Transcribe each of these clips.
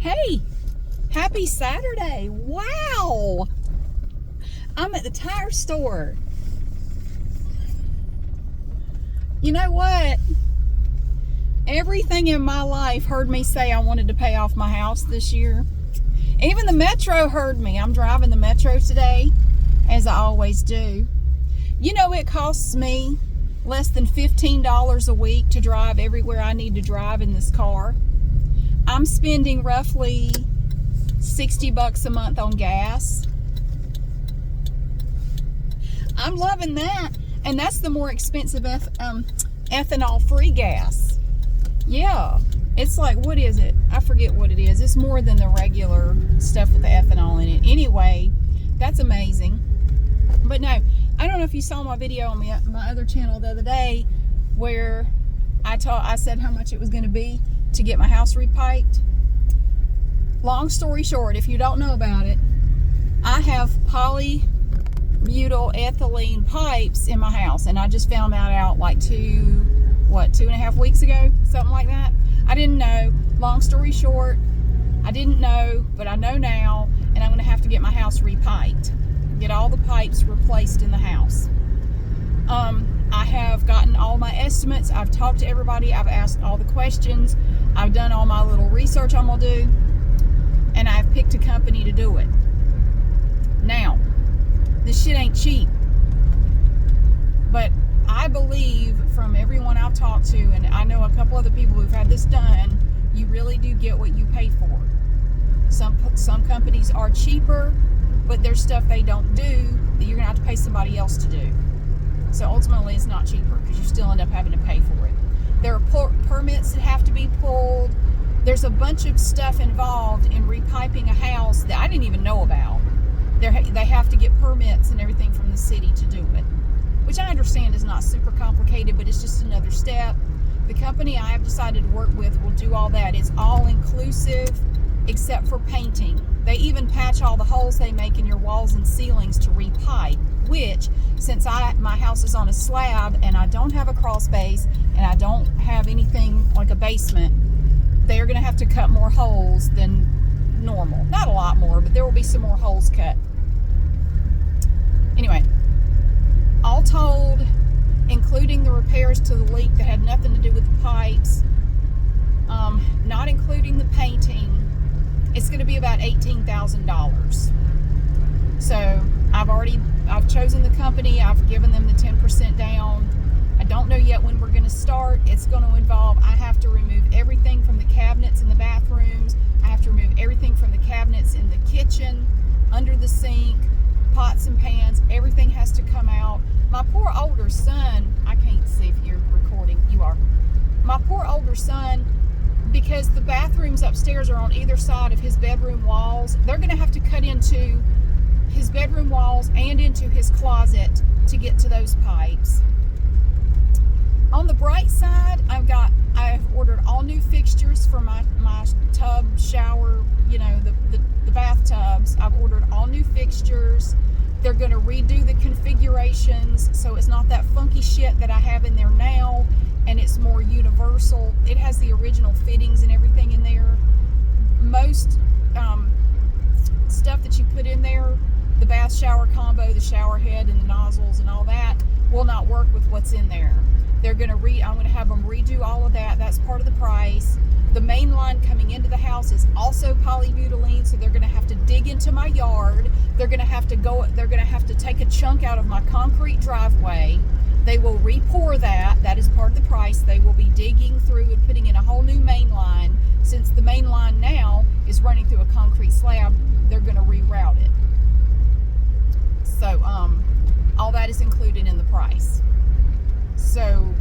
Hey, happy Saturday. Wow. I'm at the tire store. You know what? Everything in my life heard me say I wanted to pay off my house this year. Even the Metro heard me. I'm driving the Metro today, as I always do. You know, it costs me less than $15 a week to drive everywhere I need to drive in this car. I'm spending roughly $60 a month on gas. I'm loving that. And that's the more expensive ethanol-free gas. Yeah. It's like, what is it? I forget what it is. It's more than the regular stuff with the ethanol in it. Anyway, that's amazing. But no, I don't know if you saw my video on my other channel the other day where I said how much it was going to be to get my house repiped. Long story short, if you don't know about it, I have polybutyl ethylene pipes in my house, and I just found that out like 2.5 weeks ago, something like that. I didn't know. Long story short, I didn't know, but I know now, and I'm going to have to get my house repiped. Get all the pipes replaced in the house. I have gotten all my estimates. I've talked to everybody. I've asked all the questions. I've done all my little research I'm going to do, and I've picked a company to do it. Now, this shit ain't cheap, but I believe from everyone I've talked to, and I know a couple other people who've had this done, you really do get what you pay for. Some companies are cheaper, but there's stuff they don't do that you're gonna have to pay somebody else to do. So ultimately it's not cheaper because you still end up having to pay for it. There are permits that have to be pulled. There's a bunch of stuff involved in repiping a house that I didn't even know about. They have to get permits and everything from the city to do it, which I understand is not super complicated, but it's just another step. The company I have decided to work with will do all that. It's all inclusive except for painting. They even patch all the holes they make in your walls and ceilings to repipe, which, since my house is on a slab and I don't have a crawl space and I don't have anything like a basement, they're going to have to cut more holes than normal. Not a lot more, but there will be some more holes cut. Anyway, all told, including the repairs to the leak that had nothing to do with the pipes, not including the painting, it's going to be about $18,000. So I've chosen the company. I've given them the 10% down. I don't know yet when we're going to start. It's going to involve, I have to remove everything from the cabinets in the bathrooms. I have to remove everything from the cabinets in the kitchen, under the sink, pots and pans. Everything has to come out. My poor older son, I can't see if you're recording. You are. My poor older son, because the bathrooms upstairs are on either side of his bedroom walls, they're going to have to cut into his bedroom walls and into his closet to get to those pipes. On the bright side, I've ordered all new fixtures for my tub, shower, you know, the bathtubs. I've ordered all new fixtures. They're going to redo the configurations so it's not that funky shit that I have in there now, and it's more universal. It has the original fittings and everything in there. Most stuff that you put in there, the bath shower combo, the shower head and the nozzles and all that, will not work with what's in there. I'm going to have them redo all of that. That's part of the price. The main line coming into the house is also polybutylene, so they're going to have to dig into my yard. They're going to have to take a chunk out of my concrete driveway. They will re-pour that. That is part of the price. They will be digging through and putting in a whole new main line. Since the main line now is running through a concrete slab, they're going to reroute it. So all that is included in the price. So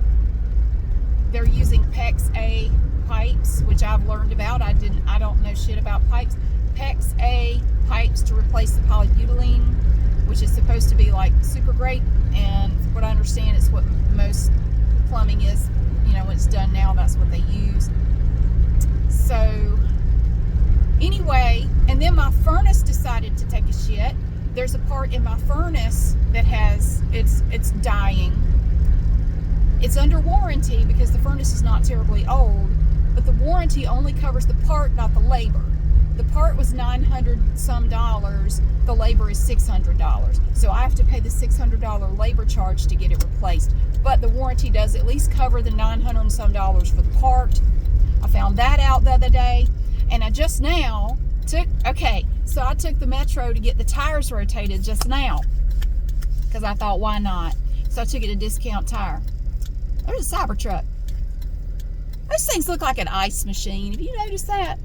they're using PEX A pipes, which I've learned about. I don't know shit about pipes. PEX A pipes to replace the polybutylene, which is supposed to be like super great, and from what I understand, it's what most plumbing is, you know, when it's done now, that's what they use. So anyway, and then my furnace decided to take a shit. There's a part in my furnace that it's dying. It's under warranty because the furnace is not terribly old, but the warranty only covers the part, not the labor. the part was $900 some, the labor is $600. So I have to pay the $600 labor charge to get it replaced. But the warranty does at least cover the $900 some for the part. I found that out the other day, and I just now took the Metro to get the tires rotated just now, because I thought, why not? So I took it to Discount Tire. There's a Cybertruck. Those things look like an ice machine. Have you noticed that?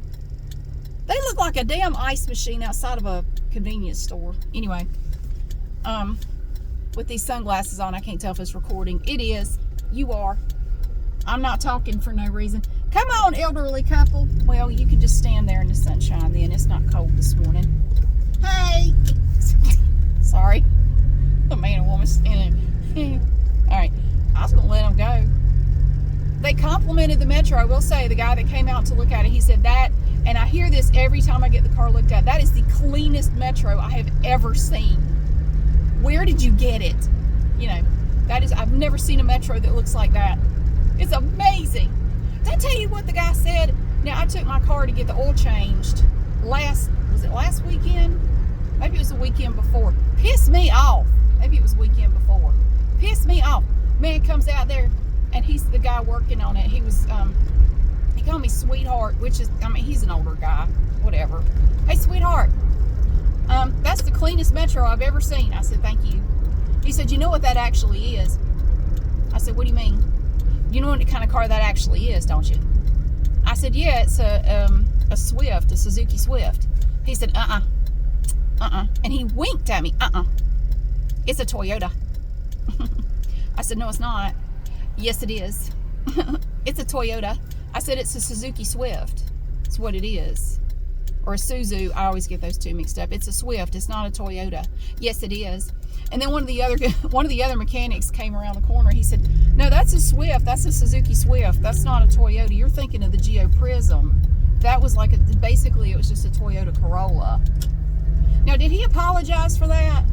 They look like a damn ice machine outside of a convenience store. Anyway, with these sunglasses on, I can't tell if it's recording. It is. You are. I'm not talking for no reason. Come on, elderly couple. Well, you can just stand there in the sunshine then. It's not cold this morning. Hey. Sorry. The man and woman standing. All right. I was going to let them go. They complimented the Metro. I will say, the guy that came out to look at it, he said that, and I hear this every time I get the car looked at, that is the cleanest Metro I have ever seen. Where did you get it? You know, that is, I've never seen a Metro that looks like that. It's amazing. Did I tell you what the guy said? Now, I took my car to get the oil changed was it last weekend? Maybe it was the weekend before. Pissed me off. Maybe it was the weekend before. Pissed me off. Man comes out there, and he's the guy working on it. He was, he called me sweetheart, which is, I mean, he's an older guy, whatever. Hey, sweetheart, that's the cleanest Metro I've ever seen. I said, thank you. He said, you know what that actually is? I said, what do you mean? You know what kind of car that actually is, don't you? I said, yeah, it's a Swift, a Suzuki Swift. He said, and he winked at me. It's a Toyota. I said, no, it's not. Yes, it is. It's a Toyota. I said, it's a Suzuki Swift. It's what it is. Or a Suzu. I always get those two mixed up. It's a Swift. It's not a Toyota. Yes, it is. And then one of the other mechanics came around the corner. He said, no, that's a Swift. That's a Suzuki Swift. That's not a Toyota. You're thinking of the Geo Prism. That was like basically it was just a Toyota Corolla. Now, did he apologize for that?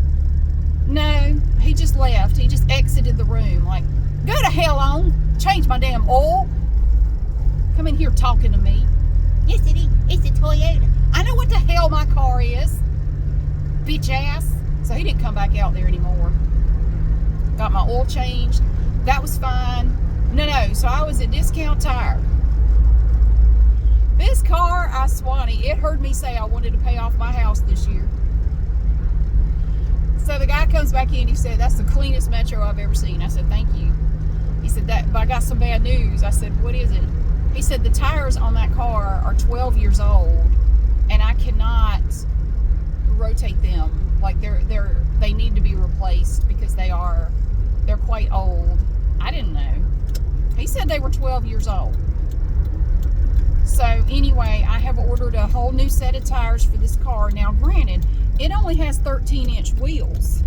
No, he just left. He just exited the room like, go to hell on. Change my damn oil. Come in here talking to me. Yes, it's a Toyota. I know what the hell my car is. Bitch ass. So he didn't come back out there anymore. Got my oil changed. That was fine. No. So I was at Discount Tire. This car, I swanny, it heard me say I wanted to pay off my house this year. So the guy comes back in. He said, that's the cleanest Metro I've ever seen. I said, thank you. He said, but I got some bad news. I said, what is it? He said, the tires on that car are 12 years old, and I cannot rotate them. Like they need to be replaced because they're quite old. I didn't know. He said they were 12 years old. So anyway, I have ordered a whole new set of tires for this car. Now, granted, it only has 13-inch wheels.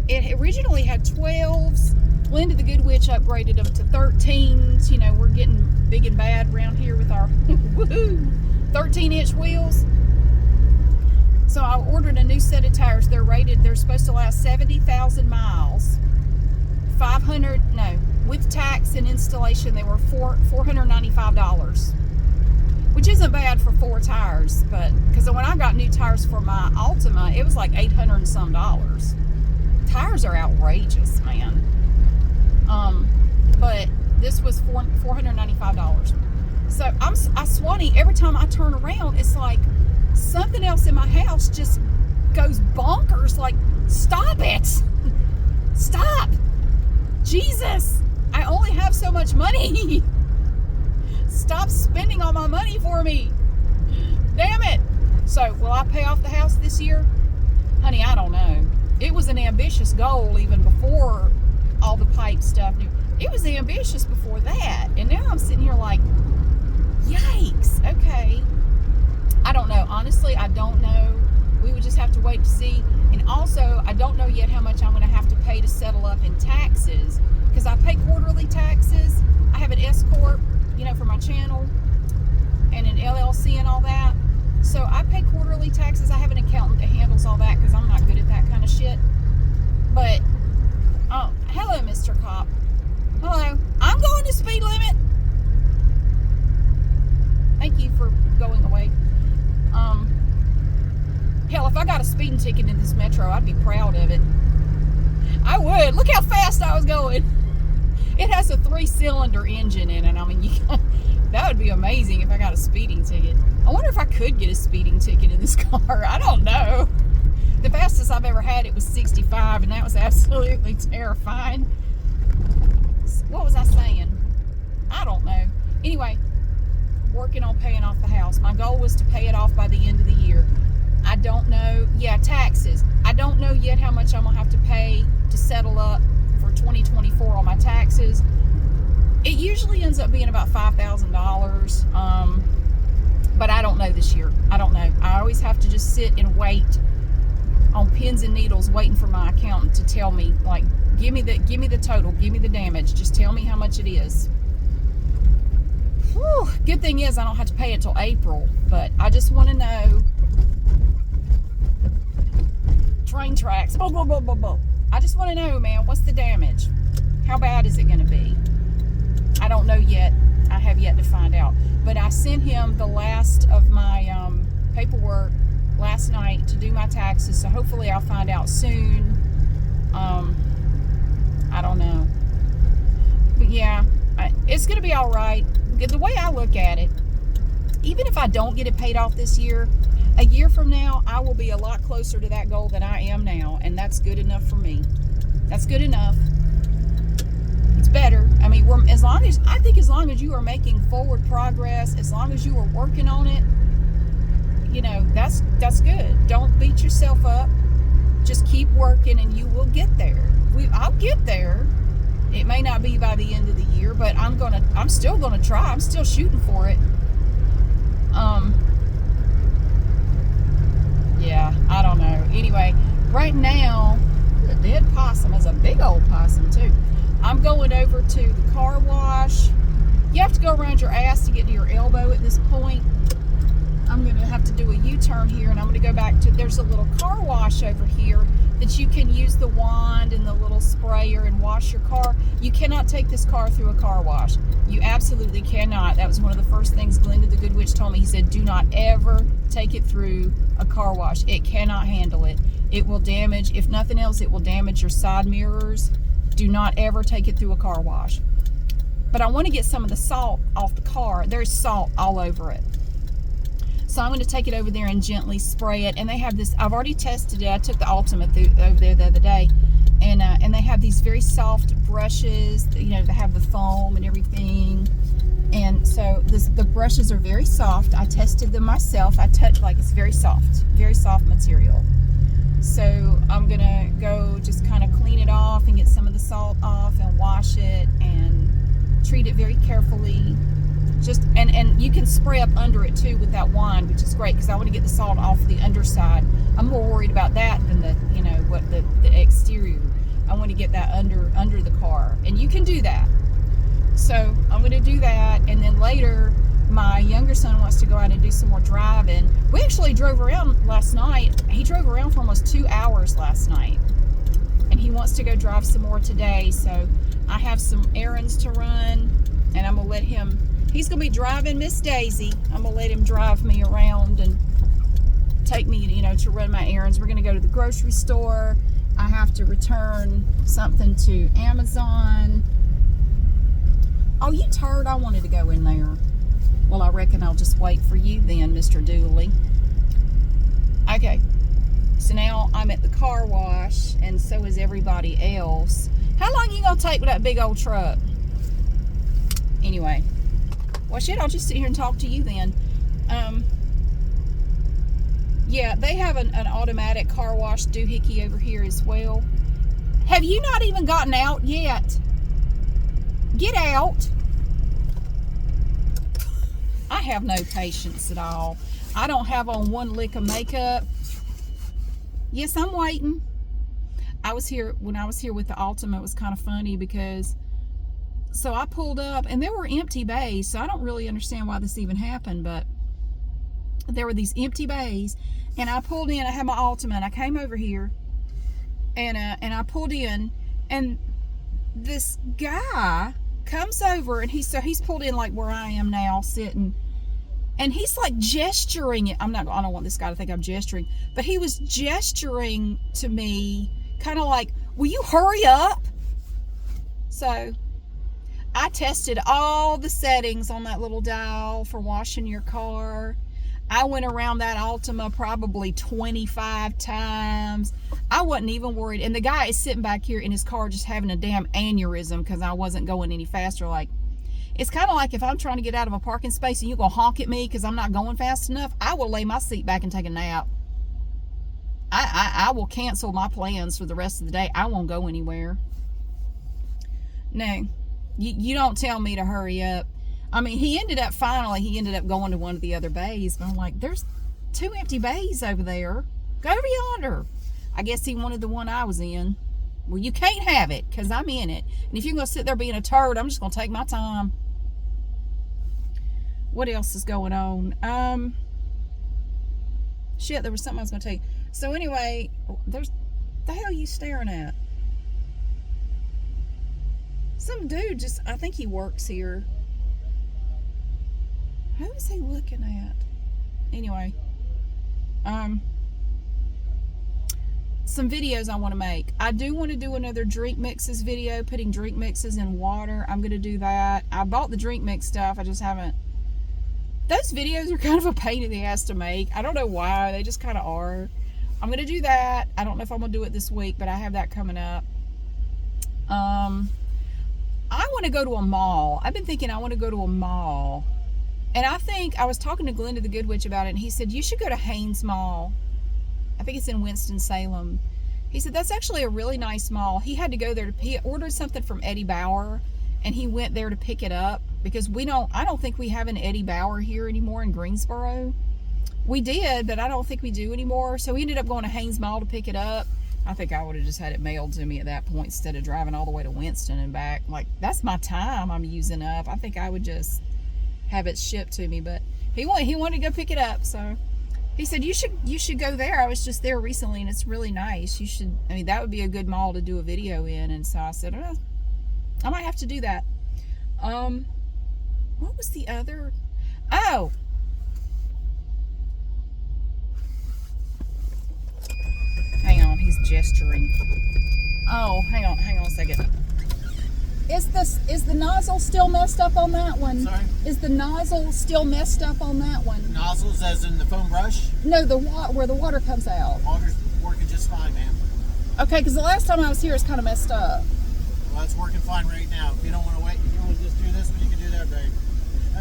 It originally had 12s. Linda the Good Witch upgraded them to 13s. You know, we're getting big and bad around here with our 13-inch wheels. So I ordered a new set of tires. They're supposed to last 70,000 miles. With tax and installation, they were $495. Which isn't bad for 4 tires, but because when I got new tires for my Altima, it was like $800 and some. Tires are outrageous, man. But this was $495. So I swanny every time I turn around. It's like something else in my house just goes bonkers. Like, stop it! Stop! Jesus! I only have so much money. Stop spending all my money for me. Damn it. So, will I pay off the house this year? Honey, I don't know. It was an ambitious goal even before all the pipe stuff. It was ambitious before that. And now I'm sitting here like, yikes. Okay. I don't know. Honestly, I don't know. We would just have to wait to see. And also, I don't know yet how much I'm going to have to pay to settle up in taxes. Because I pay quarterly taxes. I have an S Corp, you know, for my channel. And an LLC and all that. So I pay quarterly taxes. I have an accountant that handles all that because I'm not good at that kind of shit. But, oh, hello, Mr. Cop. Hello. I'm going to speed limit. Thank you for going away. a speeding ticket in this metro, I'd be proud of it. I would. Look how fast I was going. It has a 3-cylinder engine in it. I mean, that would be amazing if I got a speeding ticket. I wonder if I could get a speeding ticket in this car. I don't know. The fastest I've ever had it was 65, and that was absolutely terrifying. What was I saying? I don't know. Anyway, working on paying off the house. My goal was to pay it off by the end of the year. I don't know. Yeah, taxes. I don't know yet how much I'm going to have to pay to settle up for 2024 on my taxes. It usually ends up being about $5,000. But I don't know this year. I don't know. I always have to just sit and wait on pins and needles, waiting for my accountant to tell me, like, give me the total, give me the damage, just tell me how much it is. Whew. Good thing is I don't have to pay it till April, but I just want to know. Train tracks. Blah, blah, blah, blah, blah. I just want to know, man, what's the damage? How bad is it going to be? I don't know yet. I have yet to find out. But I sent him the last of my paperwork last night to do my taxes, so hopefully I'll find out soon. I don't know. But yeah, it's going to be all right. The way I look at it, even if I don't get it paid off this year, a year from now, I will be a lot closer to that goal than I am now, and that's good enough for me. That's good enough. It's better. I mean, as long as you are making forward progress, as long as you are working on it, you know, that's good. Don't beat yourself up. Just keep working, and you will get there. I'll get there. It may not be by the end of the year, but I'm still gonna try. I'm still shooting for it. Yeah, I don't know. Anyway, right now, the dead possum is a big old possum too. I'm going over to the car wash. You have to go around your ass to get to your elbow at this point. I'm going to have to do a U-turn here, and I'm going to go back to, there's a little car wash over here that you can use the wand and the little sprayer and wash your car. You cannot take this car through a car wash. You absolutely cannot. That was one of the first things Glenda the Good Witch told me. He said, do not ever take it through a car wash. It cannot handle it. It will damage, if nothing else, it will damage your side mirrors. Do not ever take it through a car wash. But I want to get some of the salt off the car. There's salt all over it. So I'm going to take it over there and gently spray it. And they have this, I've already tested it. I took the Ultimate over there the other day. And they have these very soft brushes, you know, they have the foam and everything. And so the brushes are very soft. I tested them myself. I touched, like, it's very soft material. So I'm going to go just kind of clean it off and get some of the salt off and wash it and treat it very carefully. And you can spray up under it too with that wand, which is great because I want to get the salt off the underside. I'm more worried about that than the exterior. I want to get that under the car, and you can do that. So I'm going to do that, and then later my younger son wants to go out and do some more driving. We actually drove around last night. He drove around for almost 2 hours last night, and he wants to go drive some more today. So I have some errands to run, and I'm gonna let him. He's gonna be driving Miss Daisy. I'm gonna let him drive me around and take me, you know, to run my errands. We're gonna go to the grocery store. I have to return something to Amazon. Oh, you turd! I wanted to go in there. Well, I reckon I'll just wait for you then, Mr. Dooley. Okay, so now I'm at the car wash, and so is everybody else. How long you gonna take with that big old truck? Anyway, well, shit, I'll just sit here and talk to you then. Yeah, they have an automatic car wash doohickey over here as well. Have you not even gotten out yet? Get out. I have no patience at all. I don't have on one lick of makeup. Yes, I'm waiting. When I was here with the Ultima, it was kind of funny because, so I pulled up and there were empty bays. So I don't really understand why this even happened, but there were these empty bays, and I pulled in. I had my Ultima, and I came over here, and I pulled in, and this guy comes over, and he's pulled in like where I am now, sitting, And he's like gesturing it. I don't want this guy to think I'm gesturing, but he was gesturing to me, kind of like, will you hurry up? So I tested all the settings on that little dial for washing your car. I went around that Altima probably 25 times. I wasn't even worried. And the guy is sitting back here in his car just having a damn aneurysm because I wasn't going any faster. Like, it's kind of like if I'm trying to get out of a parking space and you're going to honk at me because I'm not going fast enough, I will lay my seat back and take a nap. I will cancel my plans for the rest of the day. I won't go anywhere. No, you don't tell me to hurry up. I mean, he ended up going to one of the other bays. But I'm like, there's 2 empty bays over there. Go over yonder. I guess he wanted the one I was in. Well, you can't have it because I'm in it. And if you're going to sit there being a turd, I'm just going to take my time. What else is going on? Shit, there was something I was going to tell you. So anyway, the hell are you staring at? Some dude I think he works here. Who is he looking at? Anyway, some videos I want to make. I do want to do another drink mixes video, putting drink mixes in water. I'm going to do that. I bought the drink mix stuff. I just haven't. Those videos are kind of a pain in the ass to make. I don't know why. They just kind of are. I'm going to do that. I don't know if I'm going to do it this week, but I have that coming up. I want to go to a mall. I've been thinking I want to go to a mall. And I think I was talking to Glenda the Good Witch about it, and he said, you should go to Haynes Mall. I think it's in Winston-Salem. He said, that's actually a really nice mall. He had to go there he ordered something from Eddie Bauer, and he went there to pick it up because I don't think we have an Eddie Bauer here anymore in Greensboro. We did, but I don't think we do anymore. So we ended up going to Haynes Mall to pick it up. I think I would have just had it mailed to me at that point instead of driving all the way to Winston and back. Like, that's my time I'm using up. I think I would just have it shipped to me, but he wanted to go pick it up. So he said, you should go there. I was just there recently and it's really nice. That would be a good mall to do a video in. And so I said, I might have to do that. What was the other? Oh, hang on, he's gesturing. Oh, hang on a second. Is the nozzle still messed up on that one? Sorry? Is the nozzle still messed up on that one? Nozzles as in the foam brush? No, where the water comes out. Water's working just fine, ma'am. Okay, because the last time I was here, it's kind of messed up. Well, it's working fine right now. If you don't want to wait, if you want to just do this one, you can do that, babe.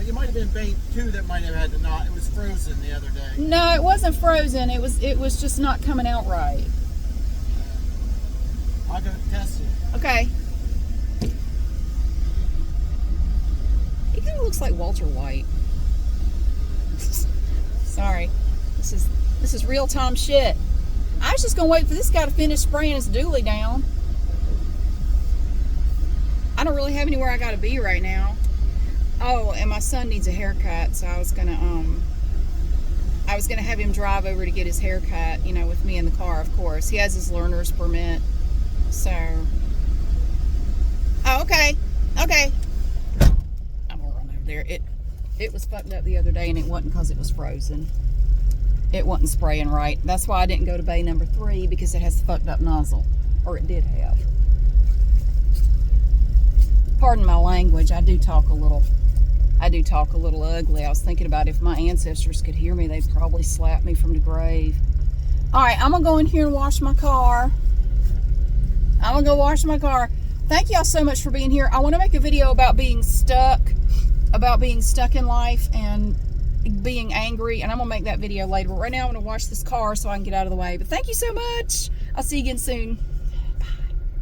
You might have been bait too that might have had the knot. It was frozen the other day. No, it wasn't frozen. It was just not coming out right. I'll go test it. Okay. He kind of looks like Walter White. Sorry. This is real time shit. I was just gonna wait for this guy to finish spraying his dually down. I don't really have anywhere I gotta be right now. Oh, and my son needs a haircut, so I was gonna have him drive over to get his haircut, with me in the car, of course. He has his learner's permit. So, oh, okay. I'm gonna run over there. It was fucked up the other day, and it wasn't because it was frozen. It wasn't spraying right. That's why I didn't go to bay number 3, because it has the fucked up nozzle, or it did have. Pardon my language. I do talk a little ugly. I was thinking about if my ancestors could hear me, they'd probably slap me from the grave. All right, I'm gonna go in here and wash my car. Thank y'all so much for being here. I want to make a video about being stuck in life and being angry, and I'm gonna make that video later. But right now I'm gonna wash this car so I can get out of the way. But thank you so much. I'll see you again soon.